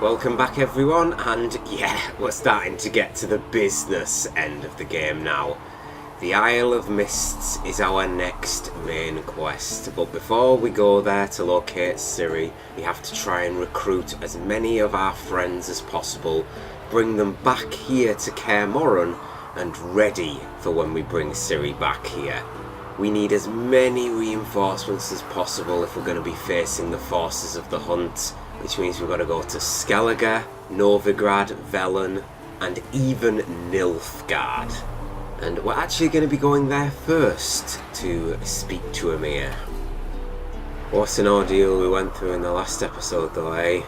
Welcome back everyone, and yeah, we're starting to get to the business end of the game now. The Isle of Mists is our next main quest, but before we go there to locate Ciri, we have to try and recruit as many of our friends as possible, bring them back here to Kaer Morhen, and ready for when we bring Ciri back here. We need as many reinforcements as possible if we're going to be facing the forces of the Hunt, which means we've got to go to Skellige, Novigrad, Velen, and even Nilfgaard. And we're actually going to be going there first to speak to Emir. What an ordeal we went through in the last episode though, eh?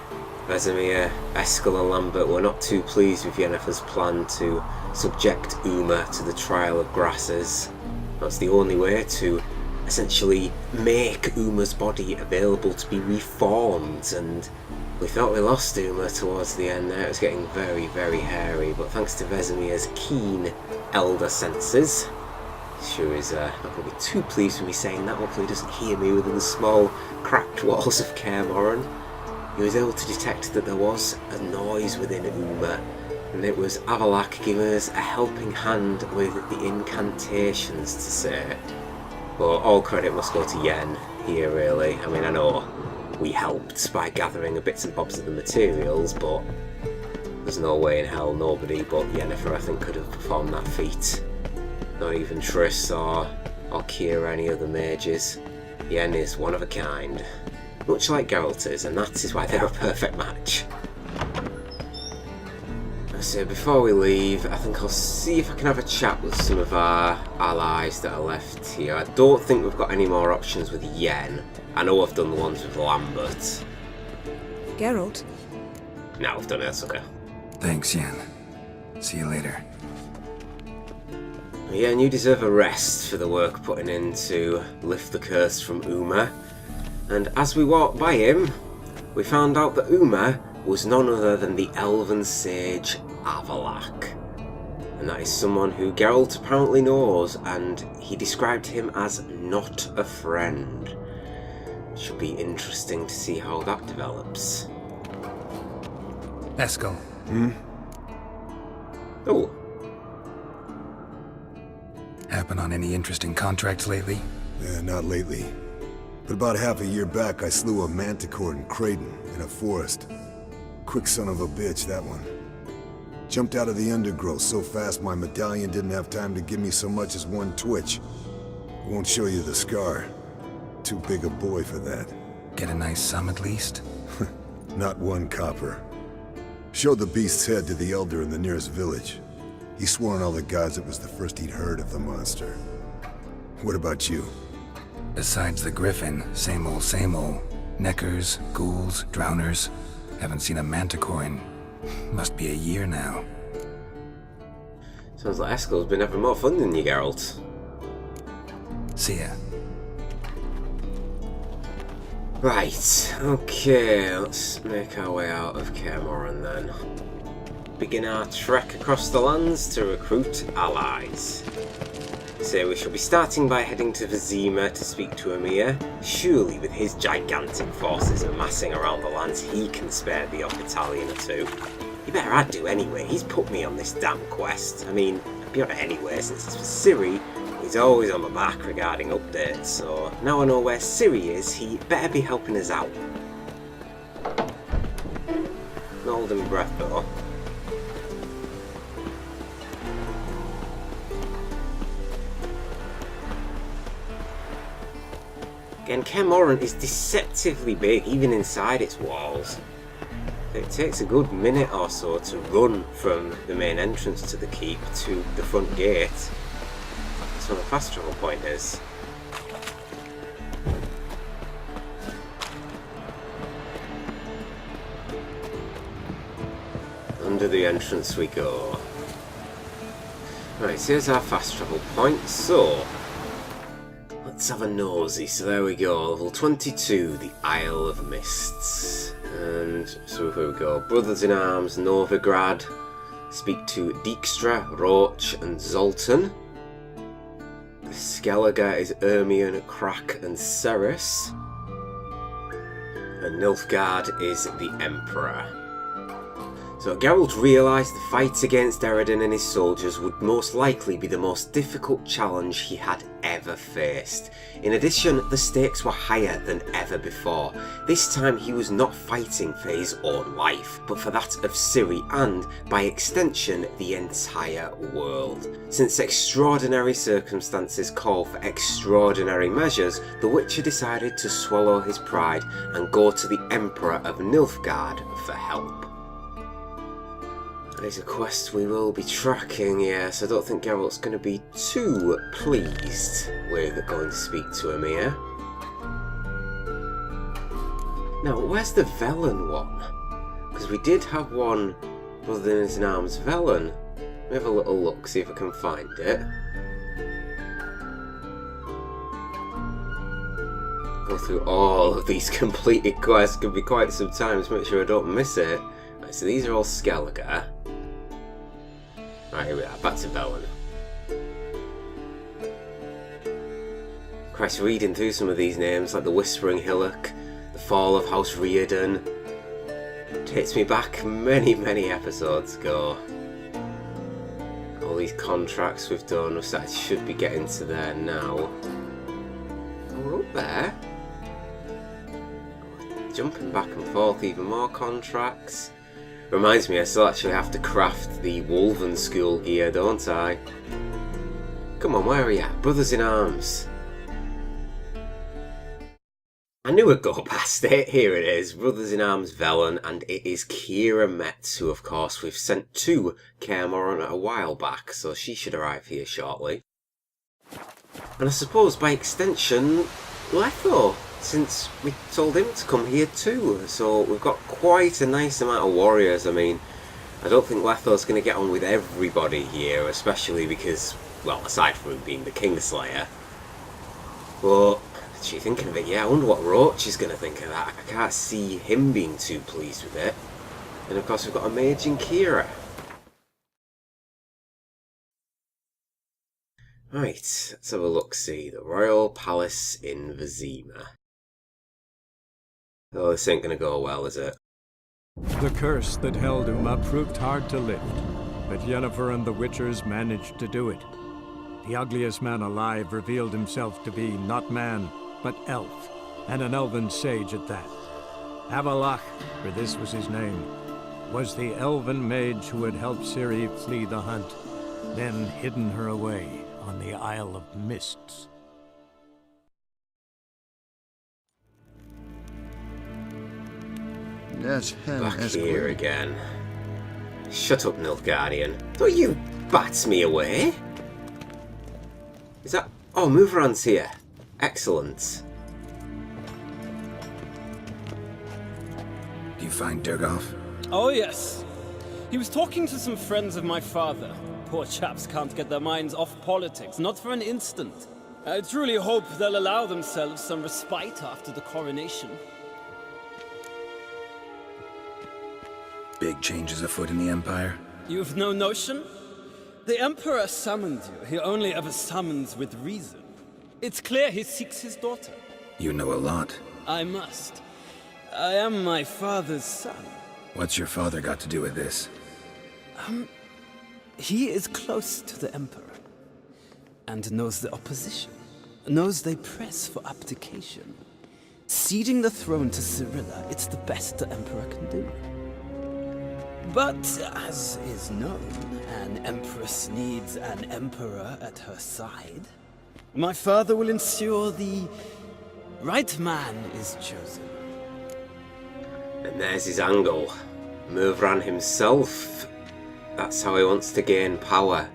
Vesemir, Eskel and Lambert were not too pleased with Yennefer's plan to subject Uma to the trial of grasses. That's the only way to essentially make Uma's body available to be reformed, and we thought we lost Uma towards the end there. It was getting very, very hairy, but thanks to Vesemir's keen elder senses, sure is not going to be too pleased with me saying that. Hopefully he doesn't hear me within the small cracked walls of Kaer Morhen. He was able to detect that there was a noise within Uma, and it was Avalak giving us a helping hand with the incantations to say. But all credit must go to Yen here, really. I mean, I know we helped by gathering a bits and bobs of the materials, but there's no way in hell nobody but Yennefer, I think, could have performed that feat. Not even Triss or Kira, any other mages. Yen is one of a kind. Much like Geralt is, and that is why they're a perfect match. So before we leave, I think I'll see if I can have a chat with some of our allies that are left here. I don't think we've got any more options with Yen. I know I've done the ones with Lambert. Geralt? Now I've done Ursuka. Thanks, Yen. See you later. Yen, you deserve a rest for the work putting in to lift the curse from Uma. And as we walked by him, we found out that Uma was none other than the elven sage Avalak. And that is someone who Geralt apparently knows, and he described him as not a friend. Should be interesting to see how that develops. Eskel. Oh. Happen on any interesting contracts lately? Yeah, not lately. But about half a year back, I slew a manticore in Creighton, in a forest. Quick son of a bitch, that one. Jumped out of the undergrowth so fast my medallion didn't have time to give me so much as one twitch. I won't show you the scar. Too big a boy for that. Get a nice sum at least? Not one copper. Showed the beast's head to the elder in the nearest village. He swore on all the gods it was the first he'd heard of the monster. What about you? Besides the griffin, same old, same old. Neckers, ghouls, drowners. Haven't seen a manticore in... must be a year now. Sounds like Eskel's been having more fun than you, Geralt. See ya. Right, okay, let's make our way out of Kaer Morhen then. Begin our trek across the lands to recruit allies. So we shall be starting by heading to Vizima to speak to Emir. Surely with his gigantic forces amassing around the lands, he can spare the odd battalion or two. You better I'd do anyway, he's put me on this damn quest. I mean, I'd be on it anyway since it's for Ciri. He's always on my back regarding updates, so now I know where Ciri is, he better be helping us out. Not holding breath though. Again, Kaer Morhen is deceptively big, even inside its walls. It takes a good minute or so to run from the main entrance to the keep to the front gate. That's where the fast travel point is. Under the entrance we go. Right, so here's our fast travel point, so let's have a nosy. So there we go, level 22, the Isle of Mists. And so here we go, Brothers in Arms, Novigrad. Speak to Dijkstra, Roach and Zoltan. Skellige is Ermion, Krak and Ceres. And Nilfgaard is the Emperor. So Geralt realised the fight against Eredin and his soldiers would most likely be the most difficult challenge he had ever faced. In addition, the stakes were higher than ever before. This time he was not fighting for his own life, but for that of Ciri and, by extension, the entire world. Since extraordinary circumstances call for extraordinary measures, the Witcher decided to swallow his pride and go to the Emperor of Nilfgaard for help. There's a quest we will be tracking, yes. I don't think Geralt's going to be too pleased with going to speak to him here. Now, where's the Velen one? Because we did have one Brothers in Arms Velen. Let me have a little look, see if I can find it. Go through all of these completed quests, could be quite some time to make sure I don't miss it. Right, so these are all Skellige. Right, here we are, back to Velen. Christ, reading through some of these names, like the Whispering Hillock, the Fall of House Reardon, takes me back many, many episodes ago. All these contracts we've done, we should be getting to there now. Oh, we're up there. Jumping back and forth, even more contracts. Reminds me, I still actually have to craft the Wolven School gear, don't I? Come on, where are you at? Brothers in Arms. I knew I'd go past it. Here it is, Brothers in Arms Velen, and it is Kira Metz, who of course we've sent to Kaer Morhen a while back, so she should arrive here shortly. And I suppose by extension, Letho, since we told him to come here too. So we've got quite a nice amount of warriors. I mean, I don't think Letho's going to get on with everybody here, especially because, well, aside from him being the Kingslayer. But, is she thinking of it? Yeah, I wonder what Roach is going to think of that. I can't see him being too pleased with it. And of course we've got a mage in Kira. Right, let's have a look-see. The Royal Palace in Vizima. Oh, this ain't gonna go well, is it? The curse that held Uma proved hard to lift, but Yennefer and the Witchers managed to do it. The ugliest man alive revealed himself to be not man, but elf, and an elven sage at that. Avalach, for this was his name, was the elven mage who had helped Ciri flee the hunt, then hidden her away on the Isle of Mists. Back here again. Shut up, Nilfgaardian. Don't you bat me away! Is that... Oh, Muvran's here. Excellent. Do you find Durgoff? Oh, yes. He was talking to some friends of my father. Poor chaps can't get their minds off politics, not for an instant. I truly hope they'll allow themselves some respite after the coronation. Big changes afoot in the Empire? You've no notion? The Emperor summoned you. He only ever summons with reason. It's clear he seeks his daughter. You know a lot. I must. I am my father's son. What's your father got to do with this? He is close to the Emperor. And knows the opposition. Knows they press for abdication. Ceding the throne to Cirilla, it's the best the Emperor can do. But, as is known, an Empress needs an Emperor at her side. My father will ensure the right man is chosen. And there's his angle. Muvran himself. That's how he wants to gain power.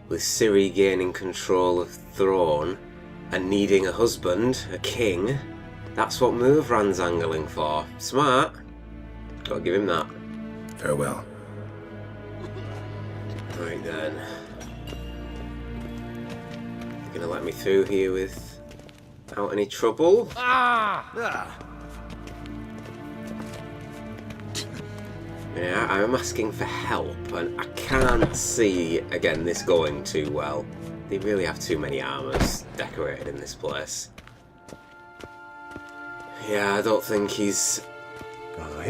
With Ciri gaining control of the throne and needing a husband, a king, that's what Muvran's angling for. Smart. Gotta give him that. Farewell. Right then. You gonna let me through here without any trouble? Yeah, I'm asking for help, and I can't see, again, this going too well. They really have too many armors decorated in this place. Yeah, I don't think he's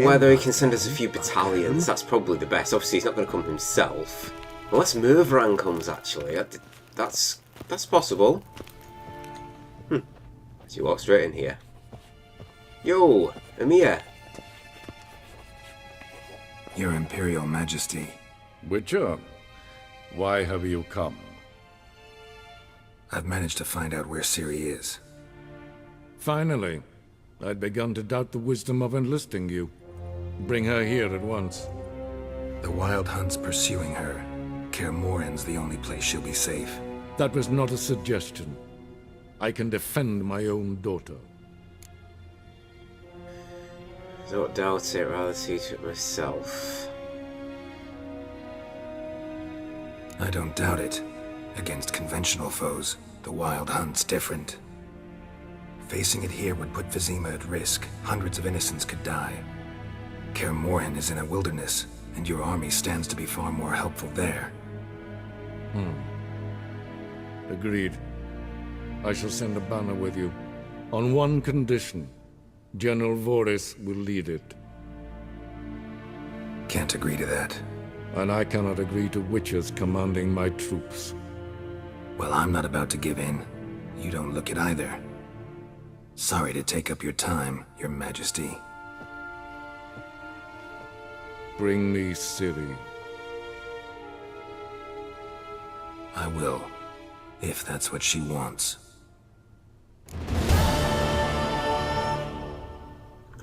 whether he can send us a few battalions, that's probably the best. Obviously, he's not going to come himself. Unless Mervran comes, actually. That's possible. She walks straight in here. Yo, Amir. Your Imperial Majesty. Witcher, why have you come? I've managed to find out where Ciri is. Finally. I'd begun to doubt the wisdom of enlisting you. Bring her here at once. The Wild Hunt's pursuing her. Kaer Morhen's the only place she'll be safe. That was not a suggestion. I can defend my own daughter. Don't doubt it, rather teach it myself. I don't doubt it. Against conventional foes, the Wild Hunt's different. Facing it here would put Vizima at risk. Hundreds of innocents could die. Kaer Morhen is in a wilderness, and your army stands to be far more helpful there. Agreed. I shall send a banner with you. On one condition. General Voris will lead it. Can't agree to that. And I cannot agree to witches commanding my troops. Well, I'm not about to give in. You don't look it either. Sorry to take up your time, Your Majesty. Bring me Ciri. I will, if that's what she wants.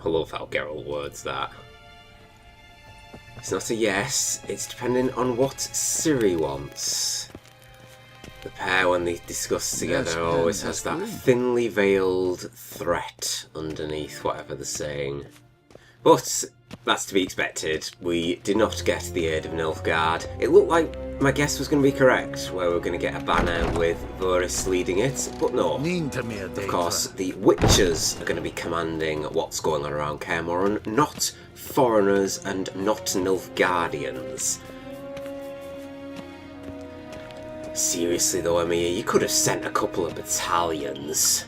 I love how Geralt words that. It's not a yes, it's dependent on what Ciri wants. The pair, when they discuss together, always has that thinly veiled threat underneath whatever they're saying. But that's to be expected. We did not get the aid of Nilfgaard. It looked like my guess was going to be correct, where we're going to get a banner with Voris leading it, but no. Of course, the Witchers are going to be commanding what's going on around Kaer Morhen, not foreigners and not Nilfgaardians. Seriously though, Amir, you could have sent a couple of battalions.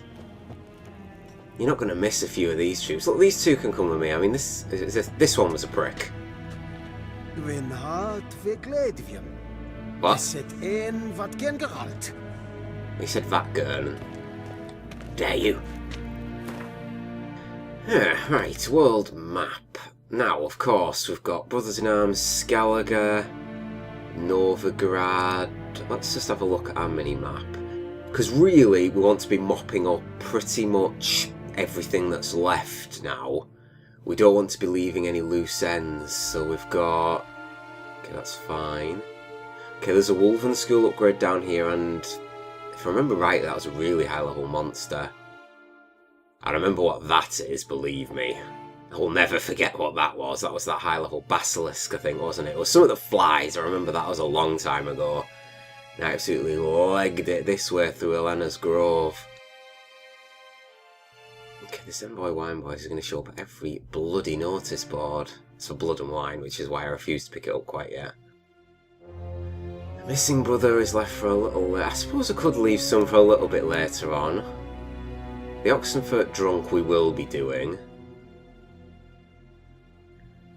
You're not going to miss a few of these troops. Look, these two can come with me. I mean, this one was a prick. What? He said Vatgern. Dare you? Right, world map. Now, of course, we've got Brothers-in-Arms, Skellige, Novigrad. Let's just have a look at our mini-map. Because really, we want to be mopping up pretty much everything that's left now. We don't want to be leaving any loose ends, so we've got... Okay, that's fine. Okay, there's a Wolven School upgrade down here, and if I remember right, that was a really high-level monster. I remember what that is, believe me. I will never forget what that was. That was that high-level basilisk, I think, wasn't it? It was some of the flies. I remember that was a long time ago. And I absolutely legged it this way through Elena's Grove. Okay, this Envoy Wine Boys is going to show up at every bloody notice board. It's for Blood and Wine, which is why I refuse to pick it up quite yet. The missing brother is left for a little... I suppose I could leave some for a little bit later on. The Oxenfurt Drunk we will be doing.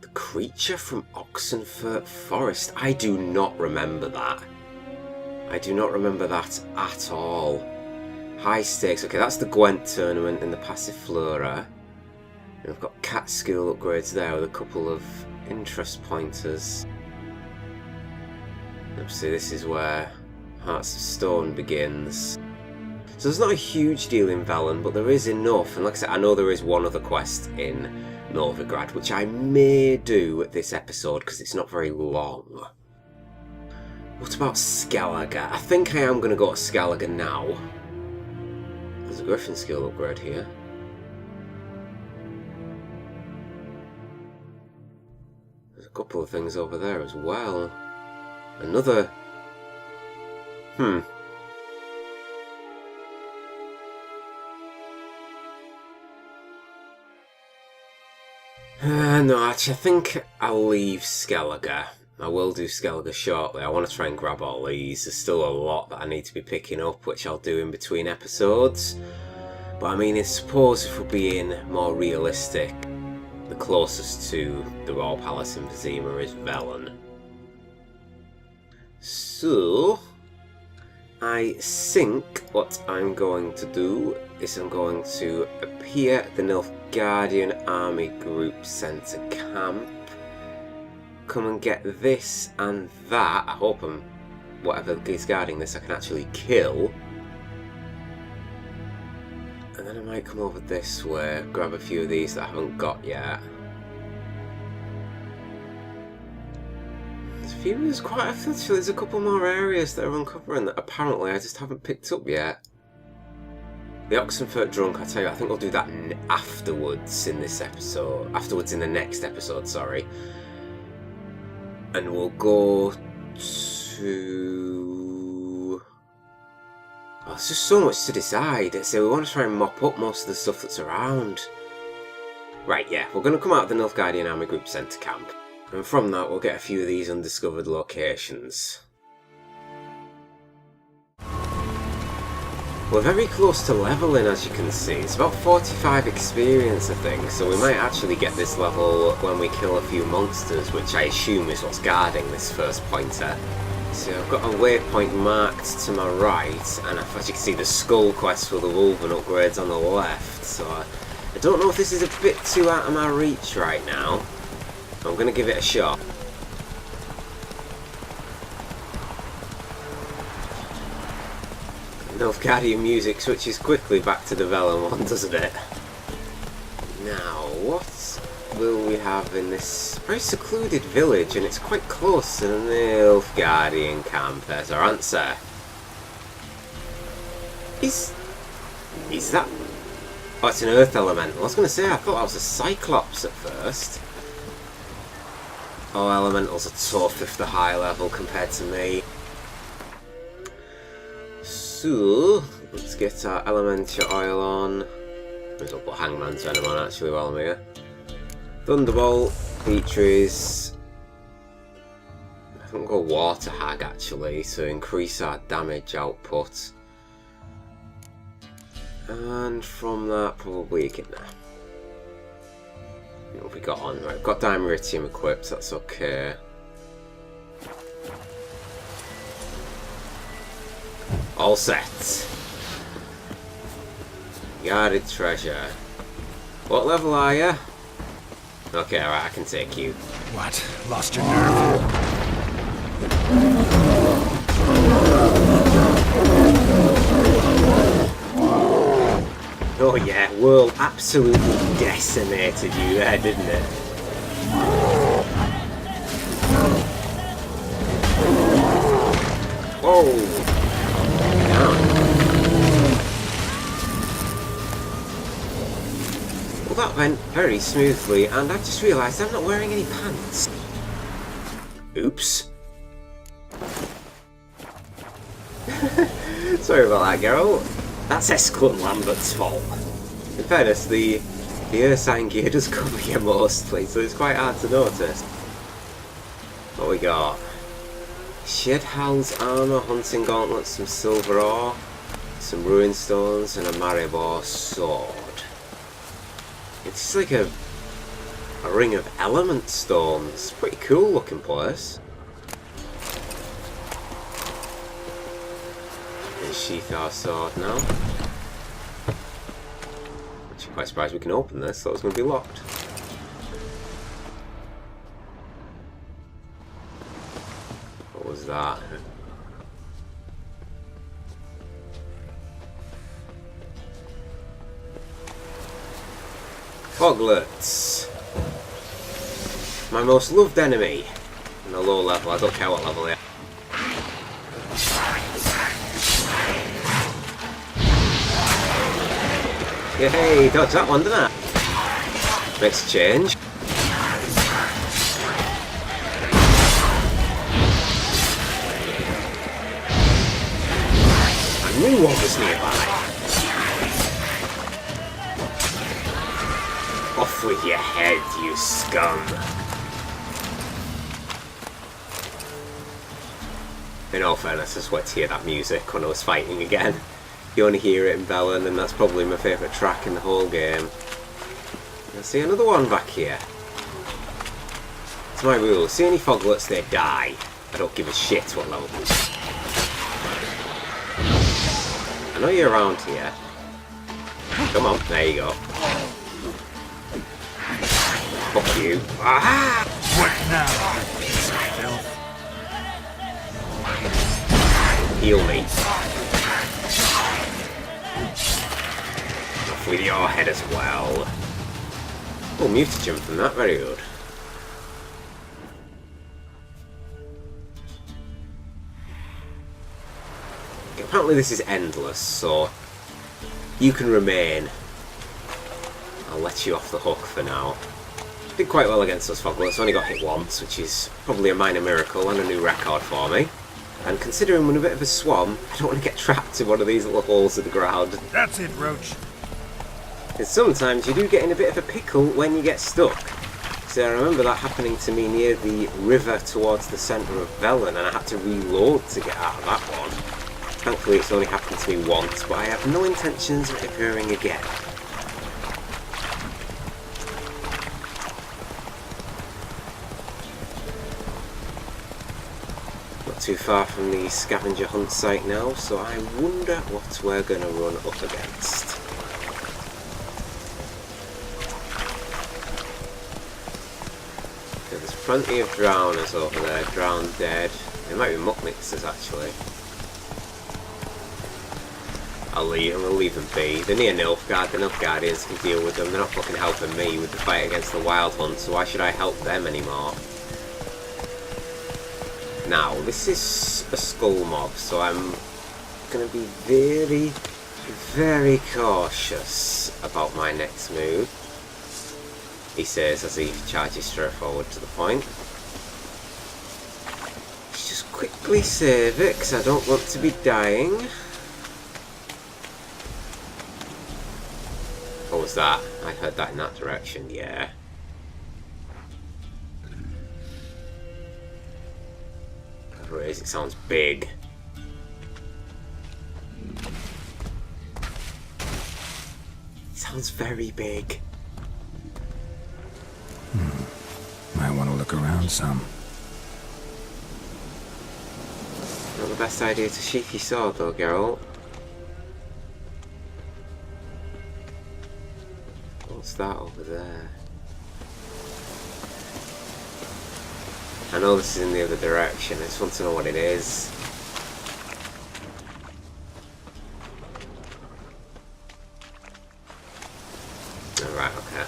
The creature from Oxenfurt Forest. I do not remember that. I do not remember that at all. High stakes. Okay, that's the Gwent tournament in the Passiflora. And we've got cat skill upgrades there with a couple of interest pointers. Obviously, this is where Hearts of Stone begins. So there's not a huge deal in Velen, but there is enough. And like I said, I know there is one other quest in Novigrad, which I may do at this episode because it's not very long. What about Skellige? I think I am going to go to Skellige now. There's a Griffin skill upgrade here. There's a couple of things over there as well. Another... No, actually, I think I'll leave Skellige. I will do Skellige shortly. I want to try and grab all these. There's still a lot that I need to be picking up, which I'll do in between episodes. But I mean, I suppose if we're being more realistic, the closest to the Royal Palace in Vizima is Velen. So, I think what I'm going to do is I'm going to appear at the Nilfgaardian Army Group Centre Camp, come and get this and that. I hope whatever is guarding this I can actually kill. And then I might come over this way, grab a few of these that I haven't got yet. There's a couple more areas that are uncovering that apparently I just haven't picked up yet. The Oxenfurt Drunk, I tell you, I think we'll do that afterwards in this episode. Afterwards in the next episode, sorry. And we'll go to... Oh, there's just so much to decide. So we want to try and mop up most of the stuff that's around. Right, yeah, we're going to come out of the Nilfgaardian Army Group Centre Camp. And from that we'll get a few of these undiscovered locations. We're very close to leveling, as you can see. It's about 45 experience, I think, so we might actually get this level when we kill a few monsters, which I assume is what's guarding this first pointer. So I've got a waypoint marked to my right, and as you can see the skull quest for the Wolven upgrades on the left, so I don't know if this is a bit too out of my reach right now. I'm going to give it a shot. Nilfgaardian music switches quickly back to the Velen one, doesn't it? Now, what will we have in this very secluded village? And it's quite close to the Nilfgaardian camp. There's our answer. Is that... Oh, it's an earth elemental. I was going to say, I thought that was a Cyclops at first. Oh, elementals are tough if they're high level compared to me. So, let's get our elemental oil on. Might as well put Hangman's Venom on actually while I'm here. Thunderbolt, Beatrice. I think we'll go Water Hag actually to increase our damage output. And from that, probably Echidna. What have we got on? Right, we've got Dimeritium equipped, so that's okay. All set. Guarded treasure. What level are you? Okay, alright, I can take you. What? Lost your nerve? Oh yeah, Whirl absolutely decimated you there, didn't it? Oh! Down. Well, that went very smoothly, and I've just realised I'm not wearing any pants. Oops. Sorry about that, Geralt. That's Esclun Lambert's fault. In fairness, the air sign gear does cover you mostly, so it's quite hard to notice. What we got? Shedhal's armour, hunting gauntlets, some silver ore, some ruin stones, and a Maribor sword. It's like a ring of element stones. Pretty cool looking place. Sheath our sword now. Actually quite surprised we can open this, thought it was going to be locked. What was that? Foglets. My most loved enemy. In a low level, I don't care what level they are. Hey, dodge that one, didn't it? Makes a change. I knew one was nearby. Off with your head, you scum. In all fairness, I just went to hear that music when I was fighting again. You only hear it in Velen, and that's probably my favourite track in the whole game. I see another one back here. It's my rule. See any foglets, they die. I don't give a shit what level. I know you're around here. Come on, there you go. Fuck you. Ah! What now? Heal me. Off with your head as well. Oh, mutagen from that, very good. Apparently this is endless, so you can remain. I'll let you off the hook for now. Did quite well against those foglets, only got hit once, which is probably a minor miracle and a new record for me. And considering we're in a bit of a swamp, I don't want to get trapped in one of these little holes in the ground. That's it, Roach. Because sometimes you do get in a bit of a pickle when you get stuck. So I remember that happening to me near the river towards the centre of Velen, and I had to reload to get out of that one. Thankfully it's only happened to me once, but I have no intentions of it occurring again. Not too far from the scavenger hunt site now, so I wonder what we're going to run up against. There's plenty of drowners over there, drowned dead. They might be muck mixers actually. I'm gonna leave them be. They're near Nilfgaard, the Nilfgaardians can deal with them. They're not fucking helping me with the fight against the Wild Hunt, so why should I help them anymore? Now, this is a skull mob, so I'm gonna be very, very cautious about my next move. He says as he charges straight forward to the point. Let's just quickly save it, because I don't want to be dying. What was that? I heard that in that direction, yeah. Whatever it is, it sounds big. It sounds very big. Might want to look around some. Not the best idea to sheath your sword though, Geralt. What's that over there? I know this is in the other direction, I just want to know what it is. Alright, okay.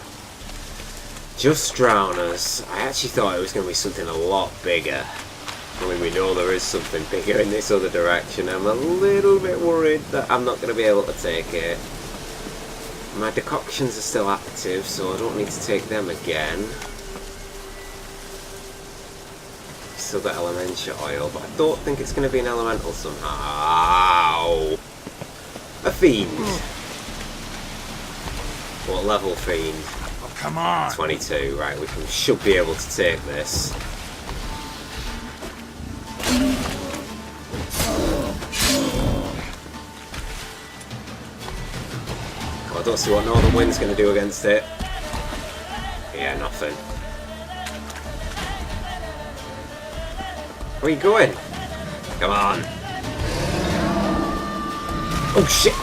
Just drowners. I actually thought it was going to be something a lot bigger. I mean, we know there is something bigger in this other direction. I'm a little bit worried that I'm not going to be able to take it. My decoctions are still active, so I don't need to take them again. Still got elemental oil, but I don't think it's going to be an elemental somehow. A fiend. What level fiend? Oh, come on. 22. Right, should be able to take this. I don't see what Northern Wind's going to do against it. Yeah, nothing. Where are you going? Come on. Oh shit!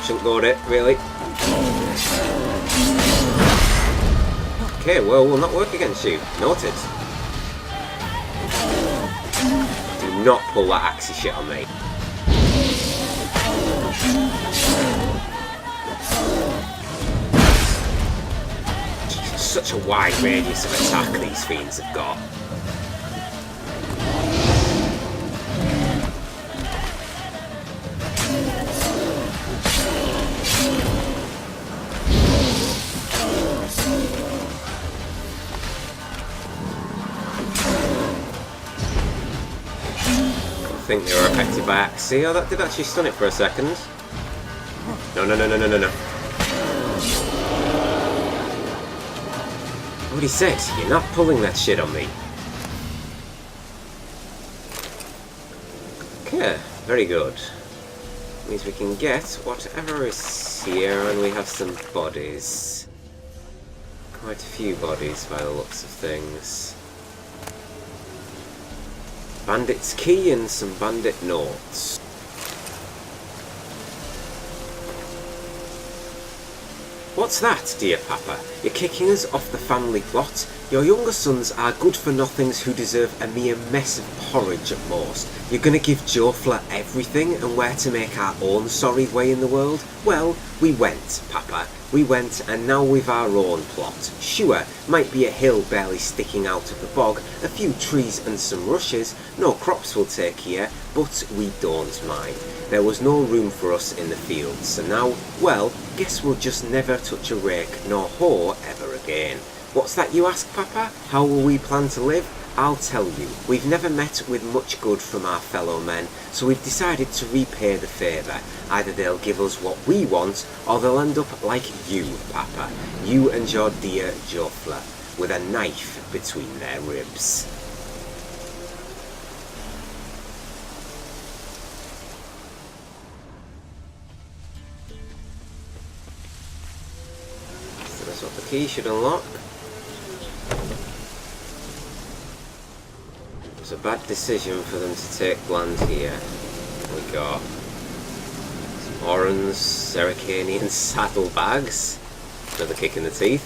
Shouldn't go at it, really. Okay, well, will not work against you. Noted. Do not pull that axie shit on me. Such a wide radius of attack these fiends have got. I think they were affected by Axie. Oh, that did actually stun it for a second. No, no, no, no, no, no, no. What he said, you're not pulling that shit on me. Okay, very good. Means we can get whatever is here, and we have some bodies. Quite a few bodies by the looks of things. Bandit's key and some bandit notes. What's that, dear Papa? You're kicking us off the family plot? Your younger sons are good-for-nothings who deserve a mere mess of porridge at most. You're gonna give Jofla everything and where to make our own sorry way in the world? Well, we went, Papa. We went, and now we've our own plot. Sure, might be a hill barely sticking out of the bog, a few trees and some rushes, no crops will take here, but we don't mind. There was no room for us in the fields, so now, well, guess we'll just never touch a rake nor hoe ever again. What's that you ask, Papa? How will we plan to live? I'll tell you. We've never met with much good from our fellow men, so we've decided to repay the favour. Either they'll give us what we want, or they'll end up like you, Papa. You and your dear Jofla, with a knife between their ribs. So that's what the key should unlock. It was a bad decision for them to take land here. We got some Orans, Sericanian saddlebags. Another kick in the teeth.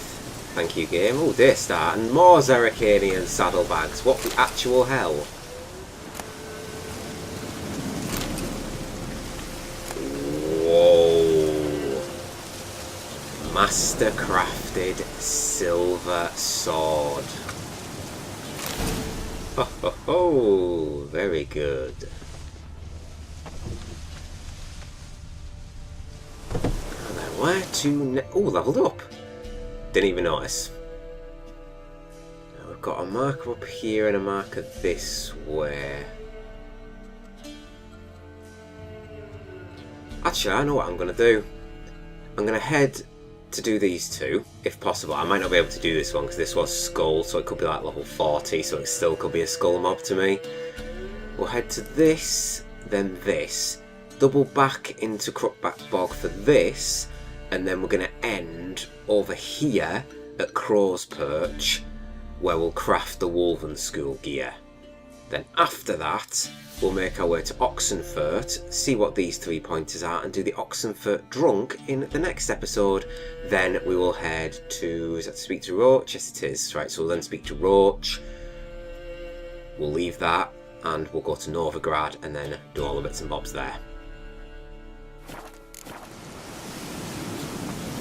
Thank you, game. Oh, Daystar, and more Sericanian saddlebags. What the actual hell? Whoa. Master-crafted silver sword. Ho ho ho! Very good. And then where to oh, leveled up. Didn't even notice. Now we've got a marker up here and a marker this way. Actually, I know what I'm going to do. I'm going to head to do these two, if possible. I might not be able to do this one because this was skull, so it could be like level 40, so it still could be a skull mob to me. We'll head to this, then this. Double back into Crookback Bog for this, and then we're going to end over here at Crow's Perch, where we'll craft the Wolven School gear. Then after that, we'll make our way to Oxenfurt, see what these 3 pointers are, and do the Oxenfurt Drunk in the next episode. Then we will head to, is that to speak to Roach? Yes it is. Right, so we'll then speak to Roach. We'll leave that, and we'll go to Novigrad, and then do all the bits and bobs there.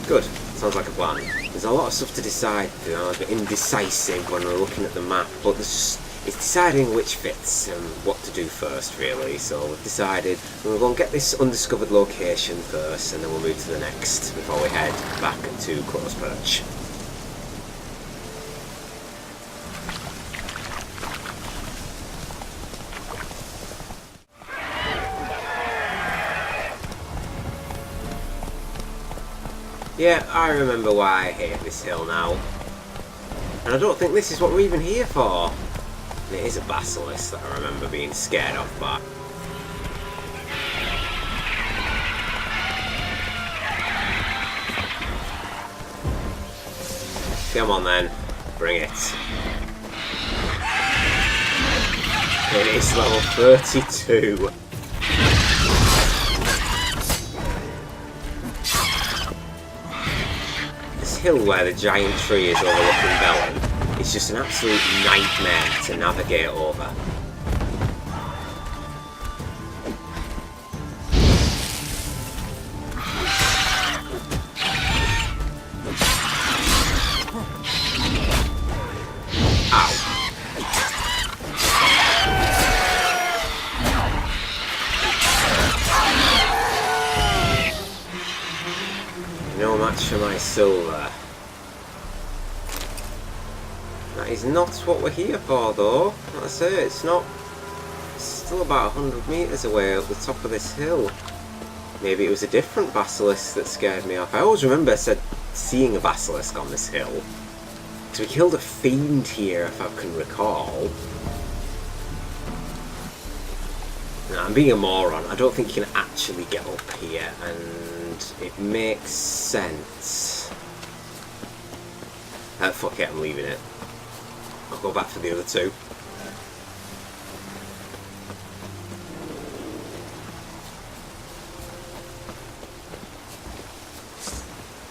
Good, sounds like a plan. There's a lot of stuff to decide, you know, I was a bit indecisive when we were looking at the map, but there's it's deciding which fits and what to do first, really. So we've decided we'll go and get this undiscovered location first, and then we'll move to the next before we head back to Crow's Perch. Yeah, I remember why I hate this hill now. And I don't think this is what we're even here for. And it is a basilisk that I remember being scared of by. Come on then, bring it. It is level 32. This hill where the giant tree is overlooking Bellin, it's just an absolute nightmare to navigate over. No match for my silver. That is not what we're here for, though. Like I say, it's not. It's still about 100 metres away up the top of this hill. Maybe it was a different basilisk that scared me off. I always remember seeing a basilisk on this hill. So we killed a fiend here, if I can recall. Now, I'm being a moron. I don't think you can actually get up here, and it makes sense. Fuck it, I'm leaving it. I'll go back for the other two.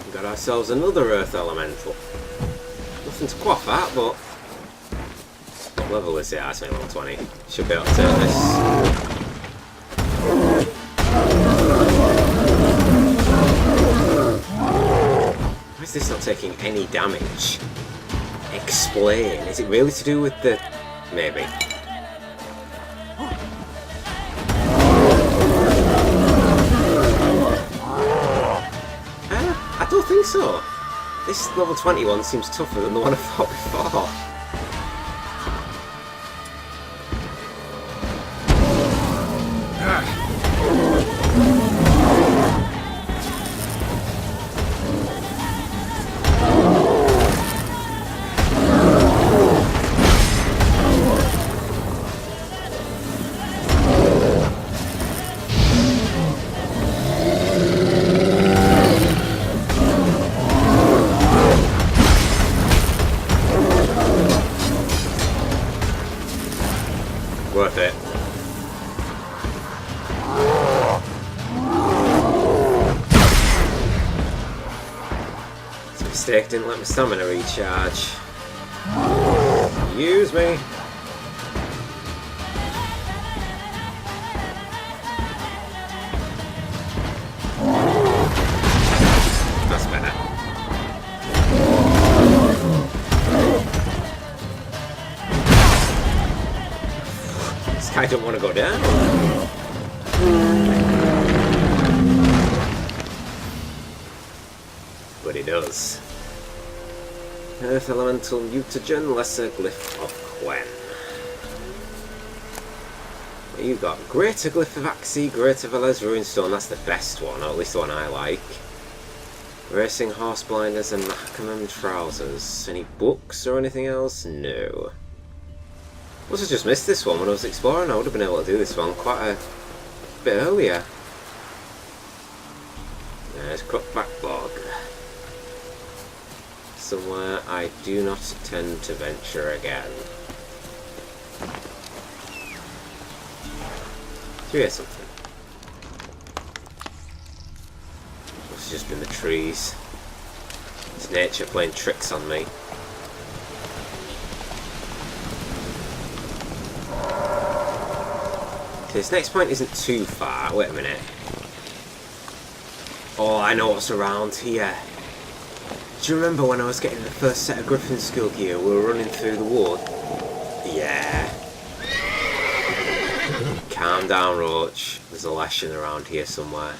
We got ourselves another Earth Elemental. Nothing to quaff at, but... What level is it? That's only level 20. Should be able to turn this. Why is this not taking any damage? Explain. Is it really to do with the... Maybe. I don't think so. This level 21 seems tougher than the one I fought before. Worth it. It's a mistake, didn't let my stamina recharge. Use me. That's better. I don't want to go down. But it does. Earth Elemental Mutagen, Lesser Glyph of Quen. You've got Greater Glyph of Axii, Greater Velez Runestone, that's the best one, or at least the one I like. Racing Horse Blinders and Mahkamam Trousers. Any books or anything else? No. Must have just missed this one when I was exploring. I would have been able to do this one quite a bit earlier. There's Crookback Bog. Somewhere I do not tend to venture again. Do you hear something? Must have just been the trees. It's nature playing tricks on me. This next point isn't too far. Wait a minute. Oh, I know what's around here. Do you remember when I was getting the first set of Griffin School gear, we were running through the wood? Yeah. Calm down, Roach. There's a Leshen around here somewhere.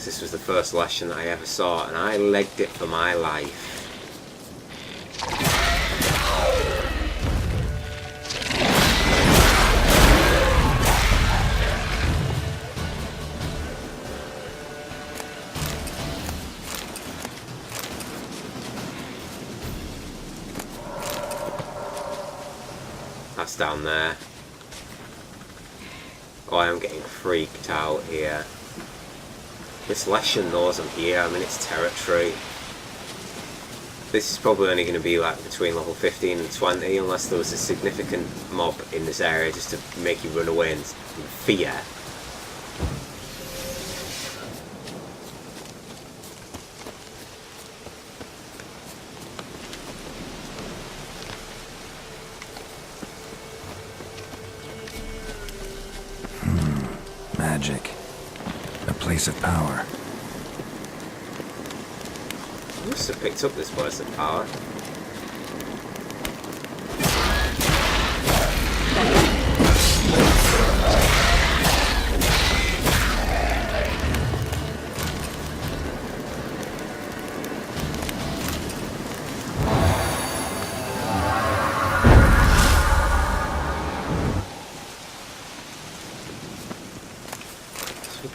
This was the first Leshen that I ever saw, and I legged it for my life. That's down there. Oh, I am getting freaked out here. This Leshen knows I'm here, I'm in its territory. This is probably only going to be like between level 15 and 20 unless there was a significant mob in this area just to make you run away in fear. Magic. A place of power. I must have picked up this place of power.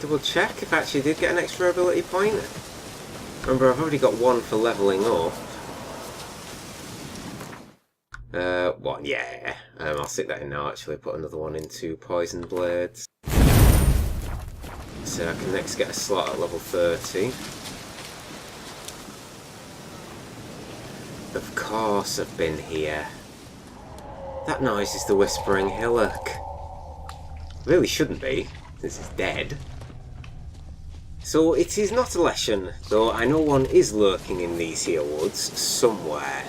Double check if I actually did get an extra ability point. Remember, I've already got one for leveling up. One, yeah. I'll stick that in now actually, put another one into Poison Blades. So I can next get a slot at level 30. Of course I've been here. That noise is the Whispering Hillock. Really shouldn't be, since it's dead. So it is not a lesson, though I know one is lurking in these here woods somewhere.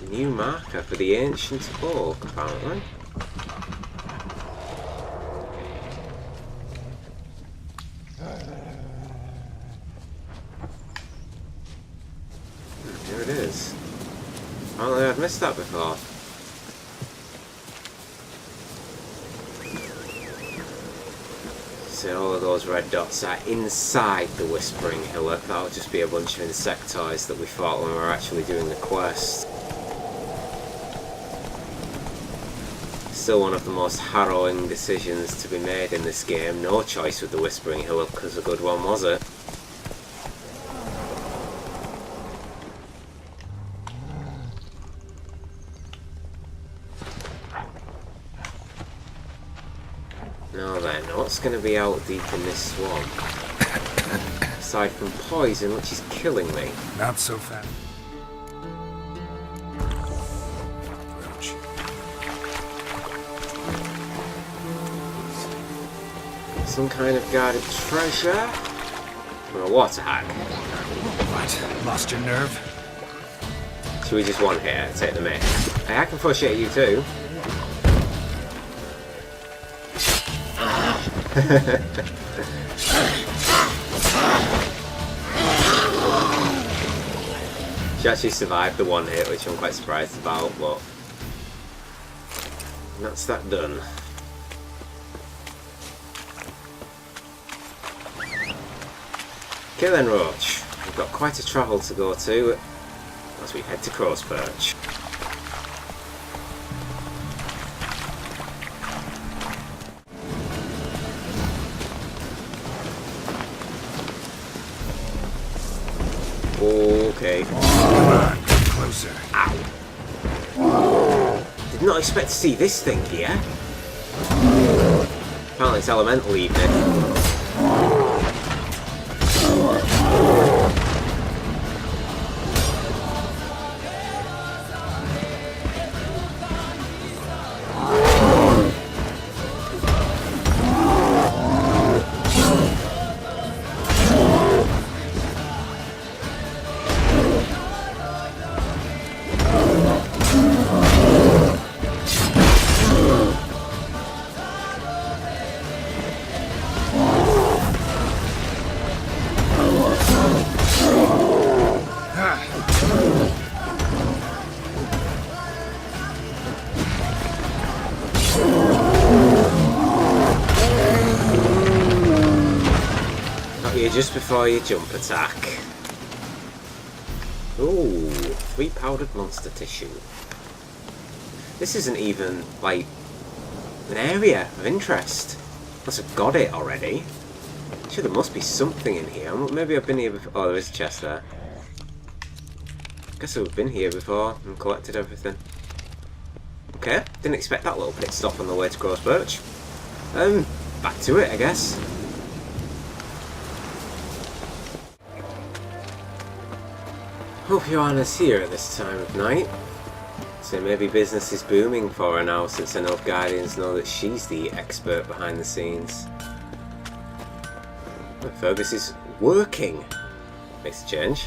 New marker for the ancient oak, apparently. Here it is. Apparently I've missed that before. So all of those red dots are inside the Whispering Hillock. That'll just be a bunch of insectoids that we fought when we were actually doing the quest. Still one of the most harrowing decisions to be made in this game. No choice with the Whispering Hillock was a good one, was it? Now then, what's going to be out deep in this swamp? Aside from poison, which is killing me. Not so fast. Roach. Some kind of guarded treasure? Or a water hag? What? Lost your nerve? Should we just one here, take the mate? Hey, I can push it at you too. She actually survived the one hit, which I'm quite surprised about, but that's that done. Okay then, Roach. We've got quite a travel to go to as we head to Crow's Perch. Okay. Come on, get closer. Ow! Did not expect to see this thing here. Apparently it's elemental evening. Just before your jump attack. Ooh, 3 powdered monster tissue. This isn't even, like, an area of interest. Unless I've got it already. Sure, there must be something in here. Maybe I've been here before. Oh, there is a chest there. Guess I've been here before and collected everything. Okay, didn't expect that little pit stop on the way to Crow's Perch. Back to it, I guess. Hope Joanna's here at this time of night. So maybe business is booming for her now, since enough Guardians know that she's the expert behind the scenes. Fergus is working. Makes a change.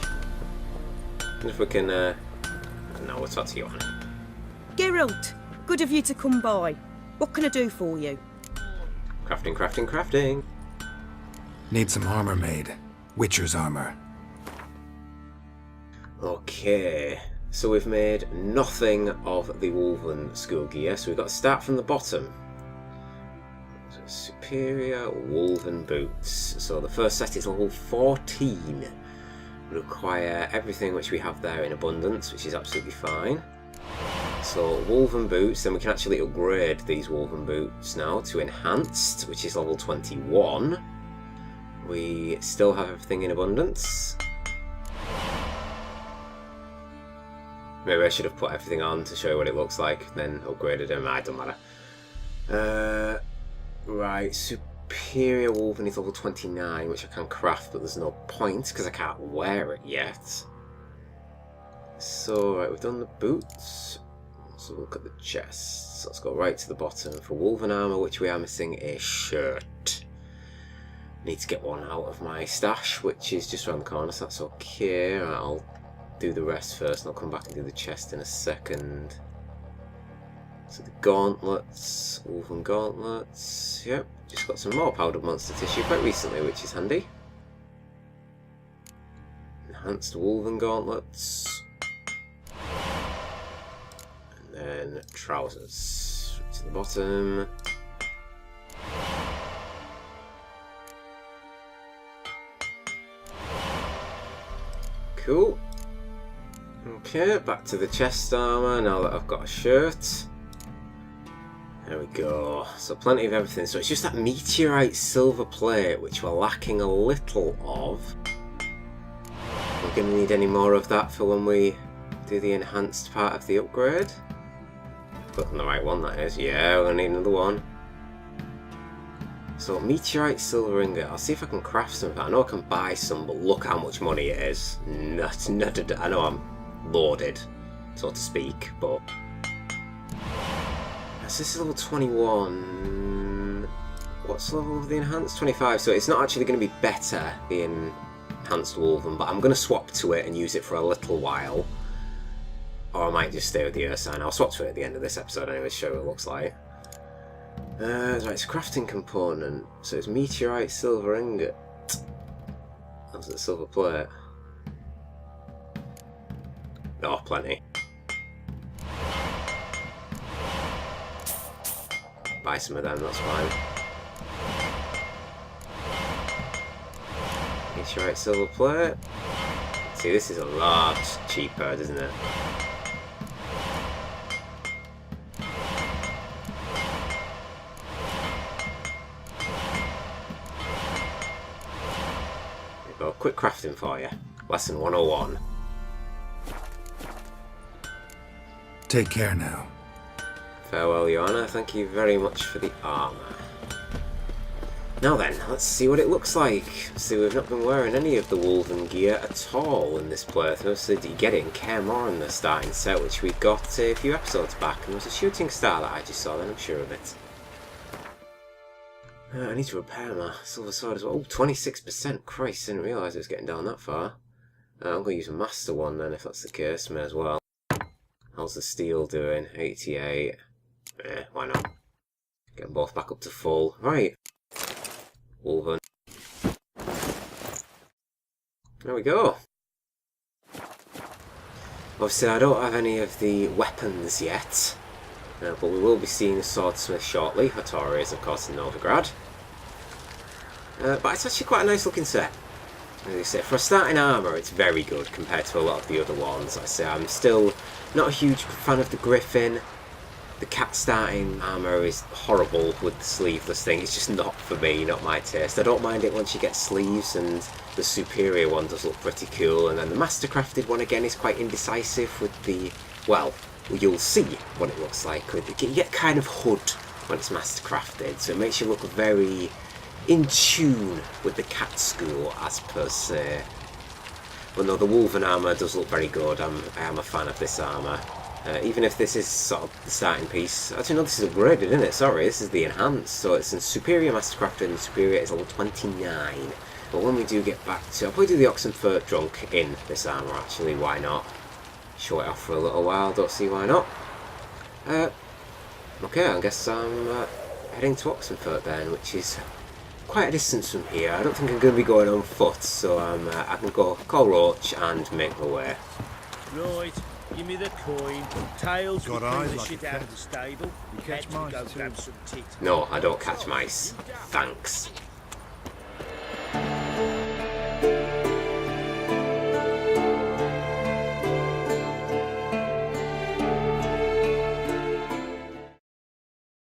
And if we can, no, we'll talk to Joanna. Geralt, good of you to come by. What can I do for you? Crafting, crafting, crafting. Need some armor made. Witcher's armor. Okay, so we've made nothing of the Wolven school gear, so we've got to start from the bottom. So superior Wolven boots. So the first set is level 14. We require everything which we have there in abundance, which is absolutely fine. So Wolven boots, then we can actually upgrade these Wolven boots now to enhanced, which is level 21. We still have everything in abundance. Maybe I should have put everything on to show you what it looks like, then upgraded him. It don't matter. Right, Superior Wolven is level 29, which I can craft, but there's no point because I can't wear it yet. So, right, we've done the boots. So we'll look at the chest. So let's go right to the bottom. For Wolven armour, which we are missing a shirt. Need to get one out of my stash, which is just around the corner, so that's okay. Right, I'll do the rest first, and I'll come back and do the chest in a second. So the gauntlets, Wolven gauntlets. Yep, just got some more powdered monster tissue quite recently, which is handy. Enhanced Wolven gauntlets. And then trousers. Right to the bottom. Cool. Okay, back to the chest armour now that I've got a shirt. There we go. So plenty of everything. So it's just that meteorite silver plate which we're lacking a little of. We're going to need any more of that for when we do the enhanced part of the upgrade. Click on the right one, that is. Yeah, we're going to need another one. So meteorite silver ingot. I'll see if I can craft some of that. I know I can buy some, but look how much money it is. I know I'm loaded, so to speak, but so this is level 21. What's the level of the enhanced? 25. So it's not actually going to be better, the enhanced Wolven, but I'm going to swap to it and use it for a little while. Or I might just stay with the Ursign. I'll swap to it at the end of this episode anyway to show what it looks like. Right, it's a crafting component. So it's meteorite silver ingot. That's the silver plate. Oh, plenty. Buy some of them, that's fine. Meteorite silver plate. See, this is a lot cheaper, isn't it? There we go, quick crafting for you. Lesson 101. Take care now. Farewell, Your Honour. Thank you very much for the armour. Now then, let's see what it looks like. See, we've not been wearing any of the Wolven gear at all in this playthrough, so you get it in Kaer Morhen, the starting set, which we got a few episodes back, and there was a shooting star that I just saw then, I'm sure of it. I need to repair my silver sword as well. Oh, 26%. Christ, didn't realise it was getting down that far. I'm going to use a master one then, if that's the case. May as well. How's the steel doing? 88. Why not? Get them both back up to full. Right. Wolven. There we go. Obviously, I don't have any of the weapons yet. But we will be seeing a swordsmith shortly. Hattori is, of course, in Novigrad. But it's actually quite a nice looking set. As I say, for a starting armour, it's very good compared to a lot of the other ones. I say I'm still not a huge fan of the Griffin. The cat starting armour is horrible with the sleeveless thing. It's just not for me, not my taste. I don't mind it once you get sleeves, and the superior one does look pretty cool. And then the mastercrafted one again is quite indecisive with the, well, you'll see what it looks like. You get kind of hood when it's mastercrafted, so it makes you look very in tune with the cat school, as per se. But no, the Wolven armour does look very good. I am a fan of this armour. Even if this is sort of the starting piece. Actually, no, this is upgraded, isn't it? Sorry, this is the enhanced. So it's in Superior Mastercrafted, and Superior is level 29. But when we do get back to... I'll probably do the Oxenfurt Drunk in this armour, actually. Why not? Show it off for a little while. Don't see why not. Okay, I guess I'm heading to Oxenfurt then, which is quite a distance from here. I don't think I'm going to be going on foot, so I can go call Roach and make my way. Right, give me the coin. Tails will Got eyes bring the like shit a out cat. of the stable. You catch Heads will mice go too. grab some tit. No, I don't catch mice. Thanks.